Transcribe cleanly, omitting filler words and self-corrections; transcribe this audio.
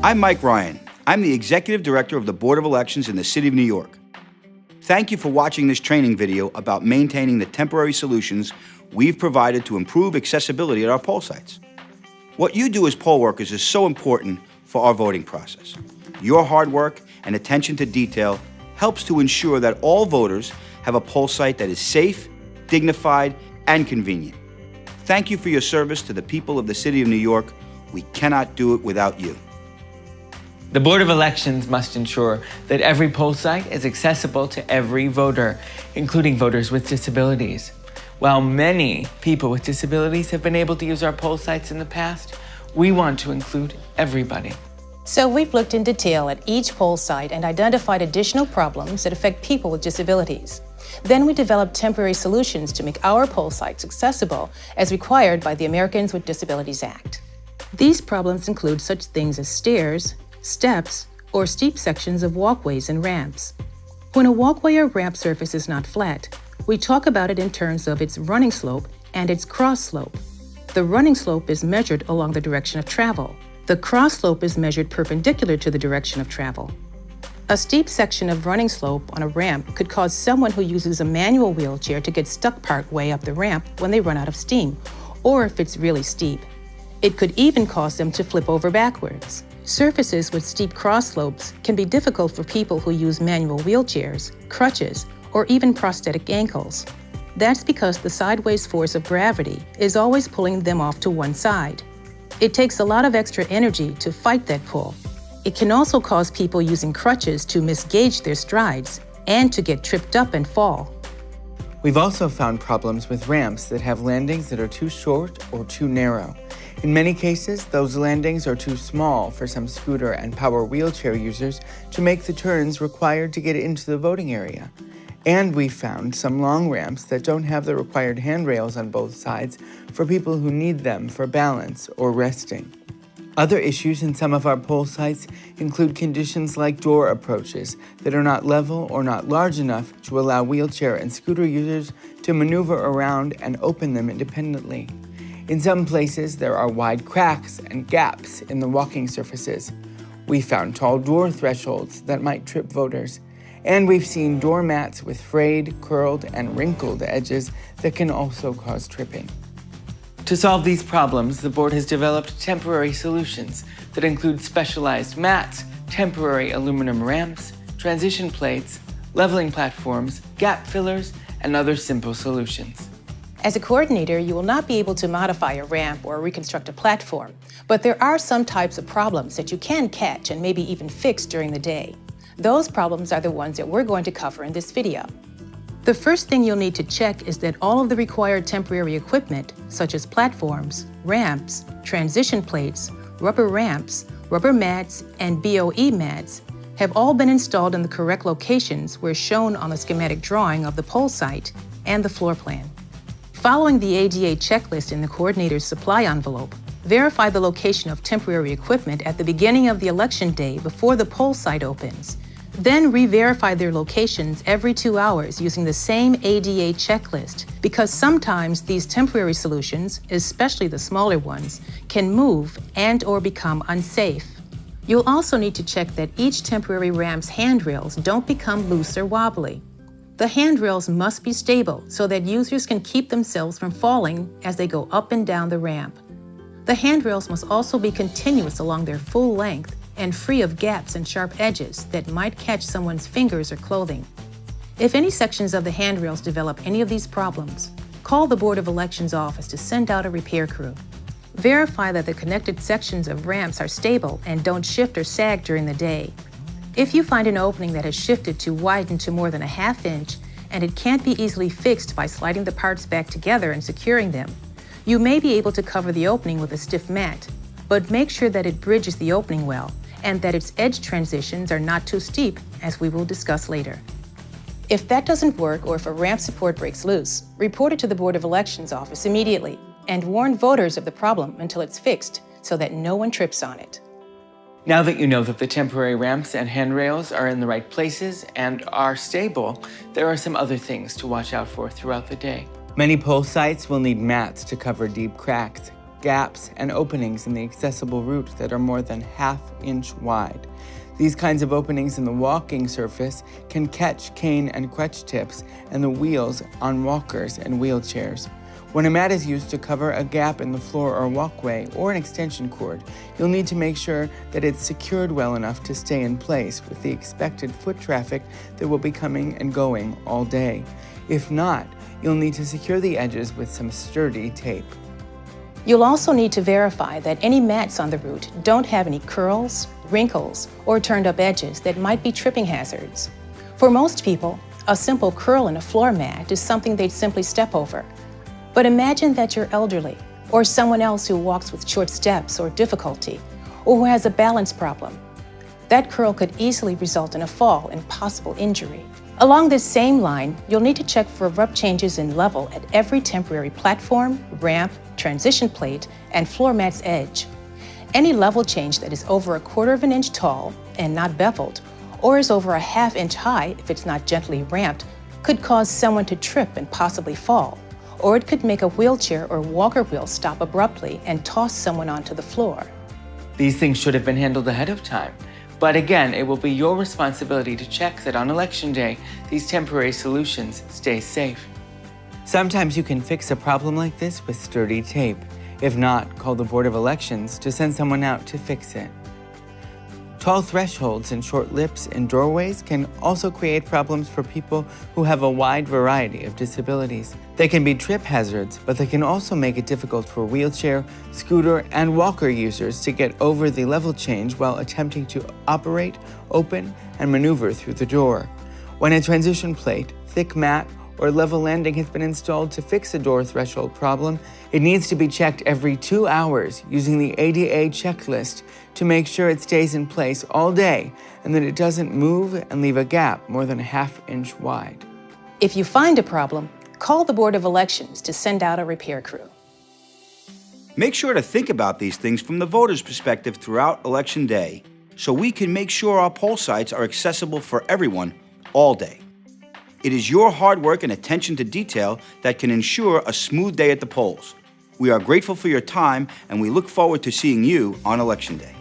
I'm Mike Ryan. I'm the Executive Director of the Board of Elections in the City of New York. Thank you for watching this training video about maintaining the temporary solutions we've provided to improve accessibility at our poll sites. What you do as poll workers is so important for our voting process. Your hard work and attention to detail helps to ensure that all voters have a poll site that is safe, dignified, and convenient. Thank you for your service to the people of the City of New York. We cannot do it without you. The Board of Elections must ensure that every poll site is accessible to every voter, including voters with disabilities. While many people with disabilities have been able to use our poll sites in the past, we want to include everybody. So we've looked in detail at each poll site and identified additional problems that affect people with disabilities. Then we developed temporary solutions to make our poll sites accessible as required by the Americans with Disabilities Act. These problems include such things as stairs, steps, or steep sections of walkways and ramps. When a walkway or ramp surface is not flat, we talk about it in terms of its running slope and its cross slope. The running slope is measured along the direction of travel. The cross slope is measured perpendicular to the direction of travel. A steep section of running slope on a ramp could cause someone who uses a manual wheelchair to get stuck part way up the ramp when they run out of steam, or if it's really steep. It could even cause them to flip over backwards. Surfaces with steep cross slopes can be difficult for people who use manual wheelchairs, crutches, or even prosthetic ankles. That's because the sideways force of gravity is always pulling them off to one side. It takes a lot of extra energy to fight that pull. It can also cause people using crutches to misgauge their strides and to get tripped up and fall. We've also found problems with ramps that have landings that are too short or too narrow. In many cases, those landings are too small for some scooter and power wheelchair users to make the turns required to get into the voting area. And we found some long ramps that don't have the required handrails on both sides for people who need them for balance or resting. Other issues in some of our poll sites include conditions like door approaches that are not level or not large enough to allow wheelchair and scooter users to maneuver around and open them independently. In some places, there are wide cracks and gaps in the walking surfaces. We found tall door thresholds that might trip voters. And we've seen doormats with frayed, curled, and wrinkled edges that can also cause tripping. To solve these problems, the board has developed temporary solutions that include specialized mats, temporary aluminum ramps, transition plates, leveling platforms, gap fillers, and other simple solutions. As a coordinator, you will not be able to modify a ramp or reconstruct a platform, but there are some types of problems that you can catch and maybe even fix during the day. Those problems are the ones that we're going to cover in this video. The first thing you'll need to check is that all of the required temporary equipment, such as platforms, ramps, transition plates, rubber ramps, rubber mats, and BOE mats, have all been installed in the correct locations where shown on the schematic drawing of the poll site and the floor plan. Following the ADA checklist in the coordinator's supply envelope, verify the location of temporary equipment at the beginning of the election day before the poll site opens. Then re-verify their locations every 2 hours using the same ADA checklist, because sometimes these temporary solutions, especially the smaller ones, can move and/or become unsafe. You'll also need to check that each temporary ramp's handrails don't become loose or wobbly. The handrails must be stable so that users can keep themselves from falling as they go up and down the ramp. The handrails must also be continuous along their full length and free of gaps and sharp edges that might catch someone's fingers or clothing. If any sections of the handrails develop any of these problems, call the Board of Elections office to send out a repair crew. Verify that the connected sections of ramps are stable and don't shift or sag during the day. If you find an opening that has shifted to widen to more than a ½ inch and it can't be easily fixed by sliding the parts back together and securing them, you may be able to cover the opening with a stiff mat, but make sure that it bridges the opening well and that its edge transitions are not too steep, as we will discuss later. If that doesn't work or if a ramp support breaks loose, report it to the Board of Elections office immediately and warn voters of the problem until it's fixed so that no one trips on it. Now that you know that the temporary ramps and handrails are in the right places and are stable, there are some other things to watch out for throughout the day. Many poll sites will need mats to cover deep cracks gaps, and openings in the accessible route that are more than ½ inch wide. These kinds of openings in the walking surface can catch cane and crutch tips and the wheels on walkers and wheelchairs. When a mat is used to cover a gap in the floor or walkway or an extension cord, you'll need to make sure that it's secured well enough to stay in place with the expected foot traffic that will be coming and going all day. If not, you'll need to secure the edges with some sturdy tape. You'll also need to verify that any mats on the route don't have any curls, wrinkles, or turned up edges that might be tripping hazards. For most people, a simple curl in a floor mat is something they'd simply step over. But imagine that you're elderly, or someone else who walks with short steps or difficulty, or who has a balance problem. That curl could easily result in a fall and possible injury. Along this same line, you'll need to check for abrupt changes in level at every temporary platform, ramp, transition plate, and floor mat's edge. Any level change that is over ½ inch tall and not beveled, or is over ½ inch high if it's not gently ramped, could cause someone to trip and possibly fall. Or it could make a wheelchair or walker wheel stop abruptly and toss someone onto the floor. These things should have been handled ahead of time. But again, it will be your responsibility to check that on Election Day, these temporary solutions stay safe. Sometimes you can fix a problem like this with sturdy tape. If not, call the Board of Elections to send someone out to fix it. Tall thresholds and short lips in doorways can also create problems for people who have a wide variety of disabilities. They can be trip hazards, but they can also make it difficult for wheelchair, scooter, and walker users to get over the level change while attempting to operate, open, and maneuver through the door. When a transition plate, thick mat, or level landing has been installed to fix a door threshold problem, it needs to be checked every 2 hours using the ADA checklist to make sure it stays in place all day and that it doesn't move and leave a gap more than ½ inch wide. If you find a problem, call the Board of Elections to send out a repair crew. Make sure to think about these things from the voter's perspective throughout Election Day so we can make sure our poll sites are accessible for everyone all day. It is your hard work and attention to detail that can ensure a smooth day at the polls. We are grateful for your time and we look forward to seeing you on Election Day.